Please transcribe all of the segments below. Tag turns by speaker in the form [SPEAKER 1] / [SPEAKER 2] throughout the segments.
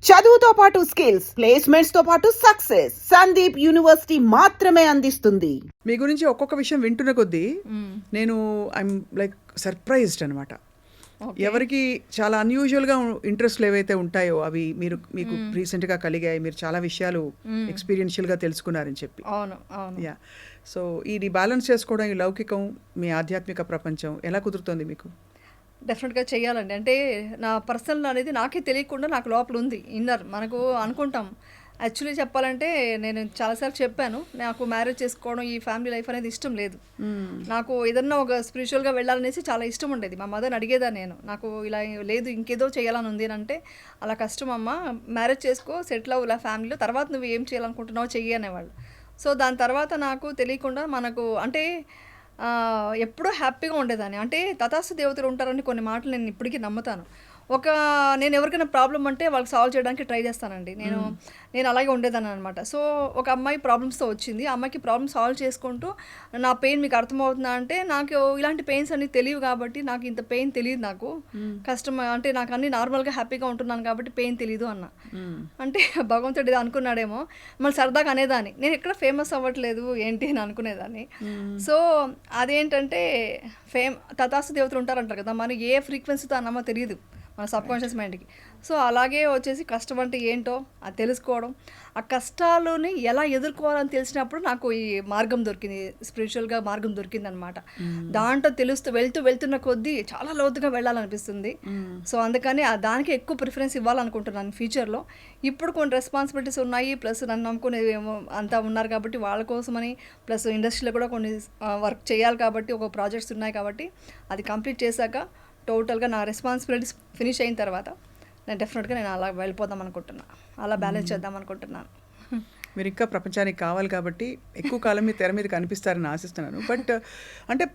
[SPEAKER 1] చదువుతో పాటు skills, placements తో పాటు సక్సెస్ సందీప్ యూనివర్సిటీ మాత్రమే అందిస్తుంది.
[SPEAKER 2] మీ గురించి ఒక్కొక్క విషయం వింటున్న కొద్దీ నేను ఐఎమ్ లైక్ సర్ప్రైజ్డ్ అనమాట. ఎవరికి చాలా అన్యూజువల్గా ఇంట్రెస్ట్లు ఏవైతే ఉంటాయో అవి మీకు రీసెంట్గా కలిగాయి, మీరు చాలా విషయాలు ఎక్స్పీరియన్షియల్గా తెలుసుకున్నారని చెప్పి. యా, సో ఇది బ్యాలెన్స్ చేసుకోవడం, ఈ లౌకికం, మీ ఆధ్యాత్మిక ప్రపంచం ఎలా కుదురుతుంది మీకు?
[SPEAKER 3] డెఫినెట్గా చేయాలండి. అంటే నా పర్సనల్ అనేది నాకే తెలియకుండా నాకు లోపల ఉంది, ఇన్నర్. మనకు అనుకుంటాం. యాక్చువల్లీ చెప్పాలంటే నేను చాలాసార్లు చెప్పాను, నాకు మ్యారేజ్ చేసుకోవడం, ఈ ఫ్యామిలీ లైఫ్ అనేది ఇష్టం లేదు. నాకు ఏదన్నా ఒక స్పిరిచువల్గా వెళ్ళాలనేసి చాలా ఇష్టం ఉండేది. మా మదర్ని అడిగేదాన్ని నేను, నాకు ఇలా లేదు ఇంకేదో చేయాలని ఉంది అంటే, అలా కష్టం అమ్మ, మ్యారేజ్ చేసుకో, సెటిల్ అవ్వు ఇలా ఫ్యామిలీలో, తర్వాత నువ్వు ఏం చేయాలనుకుంటున్నావు చెయ్యి అనేవాళ్ళు. సో దాని తర్వాత నాకు తెలియకుండా మనకు అంటే ఎప్పుడూ హ్యాపీగా ఉండేదాన్ని. అంటే తథాస్తు దేవతలు ఉంటారని కొన్ని మాటలు నేను ఇప్పటికీ నమ్ముతాను. నేను ఎవరికైనా ప్రాబ్లం అంటే వాళ్ళకి సాల్వ్ చేయడానికి ట్రై చేస్తానండి. నేను అలాగే ఉండేదాన్ని అనమాట. సో ఒక అమ్మాయి ప్రాబ్లమ్స్తో వచ్చింది, ఆ అమ్మాయికి ప్రాబ్లమ్ సాల్వ్ చేసుకుంటూ, నా పెయిన్ మీకు అర్థమవుతుందా అంటే, నాకు ఇలాంటి పెయిన్స్ అన్ని తెలియవు కాబట్టి, నాకు ఇంత పెయిన్ తెలియదు, నాకు కష్టం అంటే నాకు అన్ని నార్మల్గా హ్యాపీగా ఉంటున్నాను కాబట్టి పెయిన్ తెలియదు అన్న. అంటే భగవంతుడు అనుకున్నాడేమో. మళ్ళీ సరదాగా అనేదాన్ని, నేను ఎక్కడ ఫేమస్ అవ్వట్లేదు ఏంటి అని అనుకునేదాన్ని. సో అదేంటంటే తథాస్తు దేవతలు ఉంటారంటారు కదా, మనం ఏ ఫ్రీక్వెన్సీతో అన్నామో తెలియదు మన సబ్కాన్షియస్ మైండ్కి. సో అలాగే వచ్చేసి కష్టం అంటే ఏంటో అది తెలుసుకోవడం, ఆ కష్టాలని ఎలా ఎదుర్కోవాలని తెలిసినప్పుడు నాకు ఈ మార్గం దొరికింది, స్పిరిచువల్గా మార్గం దొరికింది అనమాట. దాంట్లో వెళ్తున్న కొద్దీ చాలా లోతుగా వెళ్ళాలనిపిస్తుంది. సో అందుకని దానికి ఎక్కువ ప్రిఫరెన్స్ ఇవ్వాలనుకుంటున్నాను ఫ్యూచర్లో. ఇప్పుడు కొన్ని రెస్పాన్సిబిలిటీస్ ఉన్నాయి, ప్లస్ నన్ను నమ్ముకునే అంతా ఉన్నారు కాబట్టి వాళ్ళ కోసమని, ప్లస్ ఇండస్ట్రీలో కూడా కొన్ని వర్క్ చేయాలి కాబట్టి, ఒక ప్రాజెక్ట్స్ ఉన్నాయి కాబట్టి, అది కంప్లీట్ చేశాక టోటల్గా నా రెస్పాన్సిబిలిటీస్ ఫినిష్ అయిన తర్వాత నేను అలా వెళ్ళిపోదాం అనుకుంటున్నాను, అలా బ్యాలెన్స్ చేద్దాం అనుకుంటున్నాను.
[SPEAKER 2] మీరు ఇంకా ప్రపంచానికి కావాలి కాబట్టి ఎక్కువ కాలం మీ తెర మీద కనిపిస్తారని ఆశిస్తున్నాను. బట్ అంటే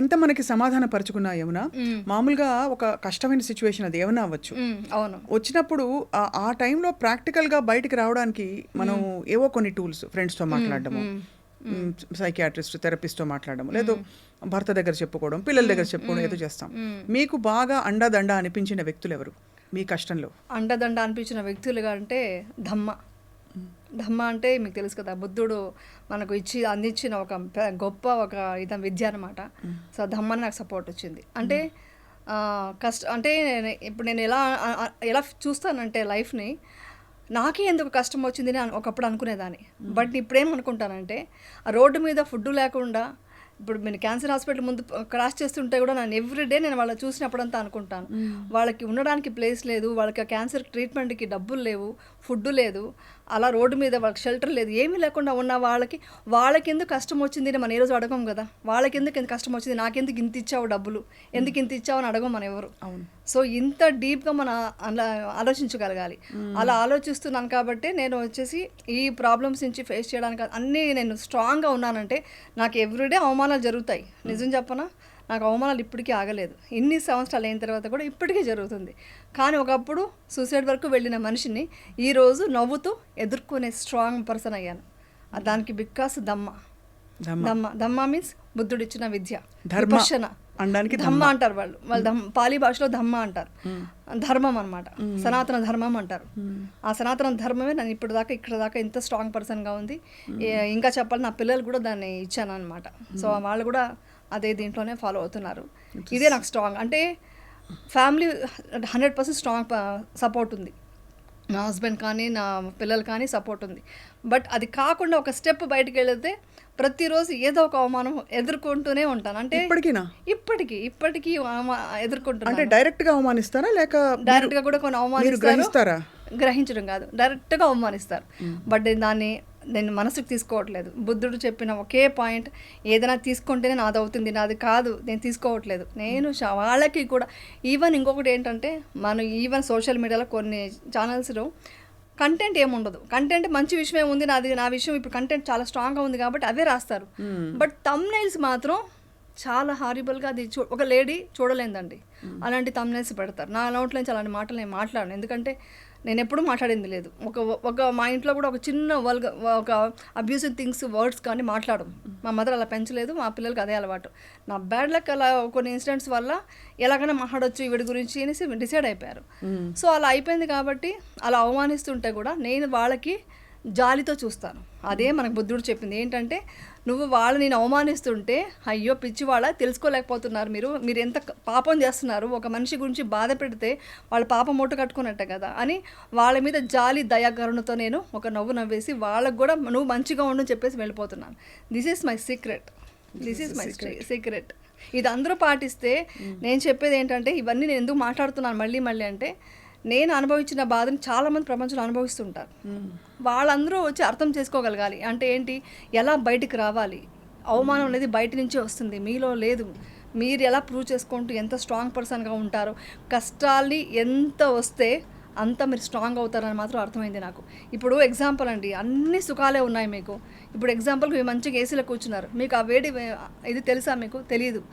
[SPEAKER 2] ఎంత మనకి సమాధాన పరుచుకున్నా ఏమన్నా, మామూలుగా ఒక కష్టమైన సిచ్యువేషన్ అది ఏమన్నా అవ్వచ్చు,
[SPEAKER 3] అవును,
[SPEAKER 2] వచ్చినప్పుడు ఆ టైంలో ప్రాక్టికల్గా బయటికి రావడానికి మనం ఏవో కొన్ని టూల్స్, ఫ్రెండ్స్తో మాట్లాడడము, సైకియాట్రిస్ట్, థెరపిస్ట్తో మాట్లాడడం, లేదు భర్త దగ్గర చెప్పుకోవడం, పిల్లల దగ్గర చెప్పుకోవడం, ఏదో చేస్తాం. మీకు బాగా అండదండ అనిపించిన వ్యక్తులు ఎవరు మీ కష్టంలో?
[SPEAKER 3] అండదండ అనిపించిన వ్యక్తులుగా అంటే ధమ్మ అంటే మీకు తెలుసు కదా, బుద్ధుడు మనకు అందించిన ఒక గొప్ప ఒక విద్య అనమాట. సో ధమ్మని నాకు సపోర్ట్ వచ్చింది. అంటే అంటే ఇప్పుడు నేను ఎలా చూస్తానంటే లైఫ్ని, నాకే ఎందుకు కష్టం వచ్చింది అని ఒకప్పుడు అనుకునేదాన్ని. బట్ ఇప్పుడేమనుకుంటానంటే, ఆ రోడ్డు మీద ఫుడ్ లేకుండా, ఇప్పుడు నేను క్యాన్సర్ హాస్పిటల్ ముందు క్రాస్ చేస్తుంటే కూడా నేను ఎవ్రీడే నేను వాళ్ళని చూసినప్పుడంతా అనుకుంటాను, వాళ్ళకి ఉండడానికి ప్లేస్ లేదు, వాళ్ళకి క్యాన్సర్ ట్రీట్మెంట్కి డబ్బులు లేవు, ఫుడ్ లేదు, అలా రోడ్డు మీద వాళ్ళకి షెల్టర్ లేదు, ఏమీ లేకుండా ఉన్న వాళ్ళకి ఎందుకు కష్టం వచ్చింది అని మనం ఏ రోజు అడగం కదా. వాళ్ళకి ఎందుకు కష్టం వచ్చింది, నాకెందుకు ఇంత ఇచ్చావు డబ్బులు, ఎందుకు ఇంత ఇచ్చావు అని అడగం మనం ఎవరు. సో ఇంత డీప్గా మనం అలా ఆలోచించగలగాలి. అలా ఆలోచిస్తున్నాను కాబట్టి నేను వచ్చేసి ఈ ప్రాబ్లమ్స్ నుంచి ఫేస్ చేయడానికి అన్నీ నేను స్ట్రాంగ్గా ఉన్నానంటే, నాకు ఎవ్రీడే అవమానాలు జరుగుతాయి. నిజం చెప్పనా, నాకు అవమానాలు ఇప్పటికీ ఆగలేదు. ఇన్ని సంవత్సరాలు అయిన తర్వాత కూడా ఇప్పటికీ జరుగుతుంది. కానీ ఒకప్పుడు సూసైడ్ వరకు వెళ్ళిన మనిషిని ఈరోజు నవ్వుతూ ఎదుర్కొనే స్ట్రాంగ్ పర్సన్ అయ్యాను. దానికి బికాస్ ధమ్మ మీన్స్ బుద్ధుడు ఇచ్చిన విద్య, విపశ్యన. ధమ్మ అంటారు వాళ్ళు పాలీ భాషలో ధమ్మ అంటారు, ధర్మం అనమాట, సనాతన ధర్మం అంటారు. ఆ సనాతన ధర్మమే నన్ను ఇక్కడ దాకా ఇంత స్ట్రాంగ్ పర్సన్గా ఉంది. ఇంకా చెప్పాలి, నా పిల్లలు కూడా దాన్ని ఇచ్చాను అనమాట. సో వాళ్ళు కూడా అదే దీంట్లోనే ఫాలో అవుతున్నారు. ఇదే నాకు స్ట్రాంగ్ అంటే, ఫ్యామిలీ 100% స్ట్రాంగ్ సపోర్ట్ ఉంది. నా హస్బెండ్ కానీ నా పిల్లలు కానీ సపోర్ట్ ఉంది. బట్ అది కాకుండా ఒక స్టెప్ బయటకు వెళితే ప్రతిరోజు ఏదో ఒక అవమానం ఎదుర్కొంటూనే ఉంటాను. అంటే ఇప్పటికీ ఎదుర్కొంటున్నాను.
[SPEAKER 2] అంటే డైరెక్ట్గా అవమానిస్తారా లేక
[SPEAKER 3] డైరెక్ట్గా కూడా కొన్ని అవమానిస్తారా? గ్రహించడం కాదు, డైరెక్ట్గా అవమానిస్తారు. బట్ నేను మనసుకు తీసుకోవట్లేదు. బుద్ధుడు చెప్పిన ఒకే పాయింట్, ఏదైనా తీసుకుంటేనే నాది అవుతుంది, నాది కాదు నేను తీసుకోవట్లేదు. నేను వాళ్ళకి కూడా ఈవెన్ ఇంకొకటి ఏంటంటే, మనం ఈవెన్ సోషల్ మీడియాలో కొన్ని ఛానల్స్లో కంటెంట్ ఏముండదు, కంటెంట్ మంచి విషయమే ఉంది, నా విషయం ఇప్పుడు కంటెంట్ చాలా స్ట్రాంగ్గా ఉంది కాబట్టి అవే రాస్తారు. బట్ థంబ్నెయిల్స్ మాత్రం చాలా హారిబుల్గా, అది ఒక లేడీ చూడలేదండి అలాంటి థంబ్నెయిల్స్ పెడతారు. నా నోట్లోంచి అలాంటి మాటలు నేను మాట్లాడను, ఎందుకంటే నేను ఎప్పుడూ మాట్లాడింది లేదు. ఒక మా ఇంట్లో కూడా ఒక చిన్న ఒక అబ్యూసివ్ థింగ్స్ వర్డ్స్ కానీ మాట్లాడము. మా మదర్ అలా పెంచలేదు, మా పిల్లలకి అదే అలవాటు. నా బ్యాడ్ లక్ అలా కొన్ని ఇన్సిడెంట్స్ వల్ల ఎలాగైనా మాట్లాడొచ్చు వీడి గురించి అనేసి డిసైడ్ అయిపోయారు. సో అలా అయిపోయింది కాబట్టి అలా అవమానిస్తుంటే కూడా నేను వాళ్ళకి జాలితో చూస్తాను. అదే మనకు బుద్ధుడు చెప్పింది ఏంటంటే, నువ్వు నేను అవమానిస్తుంటే అయ్యో పిచ్చి వాళ్ళ తెలుసుకోలేకపోతున్నారు, మీరు ఎంత పాపం చేస్తున్నారు, ఒక మనిషి గురించి బాధ పెడితే వాళ్ళ పాపం మూట కట్టుకున్నట్టే కదా అని వాళ్ళ మీద జాలి దయాకరుణతో నేను ఒక నవ్వు నవ్వేసి వాళ్ళకు కూడా నువ్వు మంచిగా ఉండు చెప్పేసి వెళ్ళిపోతున్నాను. This is my secret. ఇది అందరూ పాటిస్తే, నేను చెప్పేది ఏంటంటే, ఇవన్నీ నేను ఎందుకు మాట్లాడుతున్నాను మళ్ళీ అంటే, నేను అనుభవించిన బాధను చాలామంది ప్రపంచంలో అనుభవిస్తుంటారు. వాళ్ళందరూ వచ్చి అర్థం చేసుకోగలగాలి. అంటే ఏంటి, ఎలా బయటికి రావాలి, అవమానం అనేది బయట నుంచే వస్తుంది, మీలో లేదు. మీరు ఎలా ప్రూవ్ చేసుకుంటూ ఎంత స్ట్రాంగ్ పర్సన్గా ఉంటారో, కష్టాల్ని ఎంత వస్తే అంత మీరు స్ట్రాంగ్ అవుతారని మాత్రం అర్థమైంది నాకు. ఇప్పుడు ఎగ్జాంపుల్ అండి, అన్ని సుఖాలే ఉన్నాయి మీకు. ఇప్పుడు ఎగ్జాంపుల్కి మీరు మంచిగా ఏసీలో కూర్చున్నారు, మీకు ఆ వేడి ఇది తెలుసా? మీకు తెలియదు.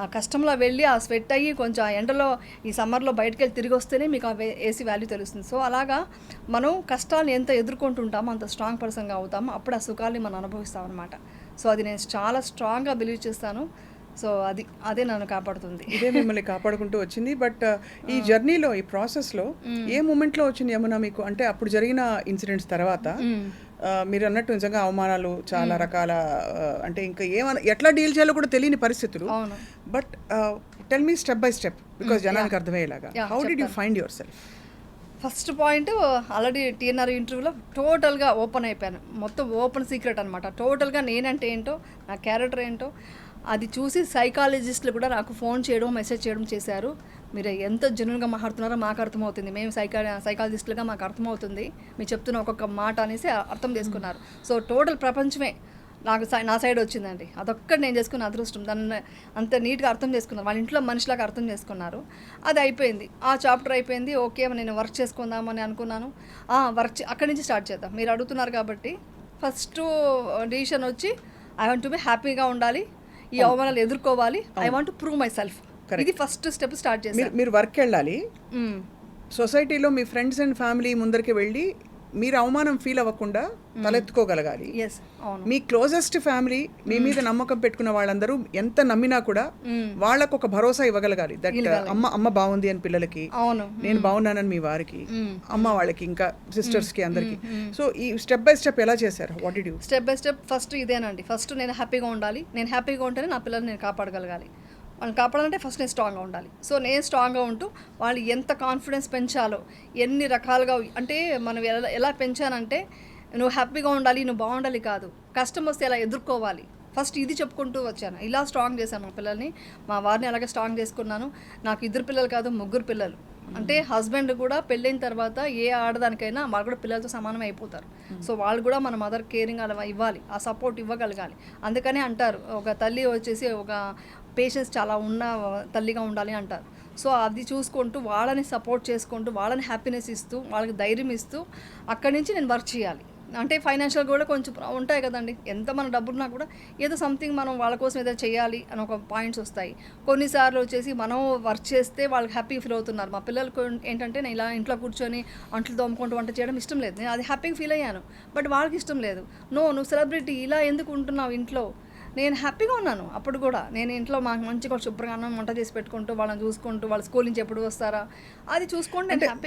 [SPEAKER 3] ఆ కష్టంలో వెళ్ళి ఆ స్వెట్ అయ్యి కొంచెం ఆ ఎండలో ఈ సమ్మర్లో బయటకు వెళ్ళి తిరిగి వస్తేనే మీకు ఆ ఏసీ వాల్యూ తెలుస్తుంది. సో అలాగా మనం కష్టాలను ఎంత ఎదుర్కొంటుంటామో అంత స్ట్రాంగ్ పర్సన్గా అవుతామో, అప్పుడు ఆ సుఖాన్ని మనం అనుభవిస్తాం అనమాట. సో అది నేను చాలా స్ట్రాంగ్గా బిలీవ్ చేస్తాను. సో అదే నన్ను కాపాడుతుంది,
[SPEAKER 2] ఇదే మిమ్మల్ని కాపాడుకుంటూ వచ్చింది. బట్ ఈ జర్నీలో, ఈ ప్రాసెస్లో ఏ మూమెంట్లో వచ్చింది యమున మీకు? అంటే అప్పుడు జరిగిన ఇన్సిడెంట్స్ తర్వాత మీరు అన్నట్టు నిజంగా అవమానాలు చాలా రకాల, అంటే ఇంకా ఎట్లా డీల్ చేయాలో కూడా తెలియని పరిస్థితులు. But tell me step by step, because జనానికి అర్థమయ్యేలాగా, how did you find your self?
[SPEAKER 3] First point, already TNR ఇంటర్వ్యూలో టోటల్గా ఓపెన్ అయిపోయాను. మొత్తం ఓపెన్ సీక్రెట్ అనమాట. టోటల్గా నేనంటే ఏంటో, నా క్యారెక్టర్ ఏంటో అది చూసి సైకాలజిస్టులు కూడా నాకు ఫోన్ చేయడం, మెసేజ్ చేయడం చేశారు. మీరు ఎంత జెన్యూన్గా మాట్లాడుతున్నారో మాకు అర్థమవుతుంది, మేము సైకాలజిస్టులుగా మాకు అర్థమవుతుంది, మీరు చెప్తున్న ఒక్కొక్క మాట అనేసి అర్థం చేసుకున్నారు. సో టోటల్ ప్రపంచమే నా సైడ్ వచ్చిందండి. అదొక్కటి నేను చేసుకున్న అదృష్టం. దాన్ని అంత నీట్గా అర్థం చేసుకున్నారు, వాళ్ళ ఇంట్లో మనిషిలాగా అర్థం చేసుకున్నారు. అది అయిపోయింది, ఆ చాప్టర్ అయిపోయింది. ఓకే, నేను వర్క్ చేసుకుందామని అనుకున్నాను. అక్కడి నుంచి స్టార్ట్ చేద్దాం. మీరు అడుగుతున్నారు కాబట్టి ఫస్ట్ డిసిషన్ వచ్చి ఐ వాంట్ టు బి హ్యాపీగా ఉండాలి, ఈ అవమానాలు ఎదుర్కోవాలి, I want to prove my self. ఇది ఫస్ట్ స్టెప్ స్టార్ట్ చేశాను.
[SPEAKER 2] మీరు వర్క్ వెళ్ళాలి, సొసైటీలో మీ ఫ్రెండ్స్ అండ్ ఫ్యామిలీ ముందరికి వెళ్ళి మీరు అవమానం ఫీల్ అవ్వకుండా తలెత్తుకోగలగాలి. మీ క్లోజెస్ట్ ఫ్యామిలీ, మీ మీద నమ్మకం పెట్టుకున్న వాళ్ళందరూ ఎంత నమ్మినా కూడా వాళ్ళకు ఒక భరోసా ఇవ్వగలగాలి. దట్ అమ్మ బాగుంది అని పిల్లలకి, నేను బాగున్నానని మీ వారికి, అమ్మ వాళ్ళకి, ఇంకా సిస్టర్స్ కి, అందరికి. సో ఈ స్టెప్ బై స్టెప్ ఎలా చేశారు? What did you?
[SPEAKER 3] Step by step first ఇదేనండి. ఫస్ట్ నేను హ్యాపీగా ఉండాలి, నేను హ్యాపీగా ఉంటేనే నా పిల్లల్ని నేను కాపాడగలగాలి. వాళ్ళని కాపాడాలంటే ఫస్ట్ నేను స్ట్రాంగ్గా ఉండాలి. సో నేను స్ట్రాంగ్గా ఉంటూ వాళ్ళు ఎంత కాన్ఫిడెన్స్ పెంచాలో, ఎన్ని రకాలుగా, అంటే మనం ఎలా పెంచానంటే, నువ్వు హ్యాపీగా ఉండాలి, నువ్వు బాగుండాలి కాదు, కష్టం వస్తే ఎలా ఎదుర్కోవాలి, ఫస్ట్ ఇది చెప్పుకుంటూ వచ్చాను. ఇలా స్ట్రాంగ్ చేశాను మా పిల్లల్ని. మా వారిని అలాగే స్ట్రాంగ్ చేసుకున్నాను. నాకు 2 పిల్లలు కాదు, 3 పిల్లలు. అంటే హస్బెండ్ కూడా పెళ్ళైన తర్వాత ఏ ఆడదానికైనా వాళ్ళు కూడా పిల్లలతో సమానమే అయిపోతారు. సో వాళ్ళు కూడా మన మదర్ కేరింగ్ అలా ఇవ్వాలి, ఆ సపోర్ట్ ఇవ్వగలగాలి. అందుకనే అంటారు, ఒక తల్లి వచ్చేసి ఒక పేషెన్స్ చాలా ఉన్న తల్లిగా ఉండాలి అంటారు. సో అది చూసుకుంటూ, వాళ్ళని సపోర్ట్ చేసుకుంటూ, వాళ్ళని హ్యాపీనెస్ ఇస్తూ, వాళ్ళకి ధైర్యం ఇస్తూ అక్కడి నుంచి నేను వర్క్ చేయాలి. అంటే ఫైనాన్షియల్ కూడా కొంచెం ఉంటాయి కదండి, ఎంత మన డబ్బున్నా కూడా ఏదో సంథింగ్ మనం వాళ్ళ కోసం ఏదో చేయాలి అని ఒక పాయింట్స్ వస్తాయి. కొన్నిసార్లు వచ్చేసి మనం వర్క్ చేస్తే వాళ్ళకి హ్యాపీ ఫీల్ అవుతున్నారు. మా పిల్లలకు ఏంటంటే, నేను ఇలా ఇంట్లో కూర్చొని అంట్లు తోముకుంటూ వంట చేయడం ఇష్టం లేదు, నేను అది హ్యాపీగా ఫీల్ అయ్యాను. బట్ వాళ్ళకి ఇష్టం లేదు. నువ్వు సెలబ్రిటీ, ఇలా ఎందుకు ఉంటున్నావు ఇంట్లో? నేను హ్యాపీగా ఉన్నాను అప్పుడు కూడా. నేను ఇంట్లో మాకు మంచిగా శుభ్రంగా వంట చేసి పెట్టుకుంటూ, వాళ్ళని చూసుకుంటూ, వాళ్ళ స్కూల్ నుంచి ఎప్పుడు వస్తారా అది చూసుకుంటూ నేను హ్యాపీ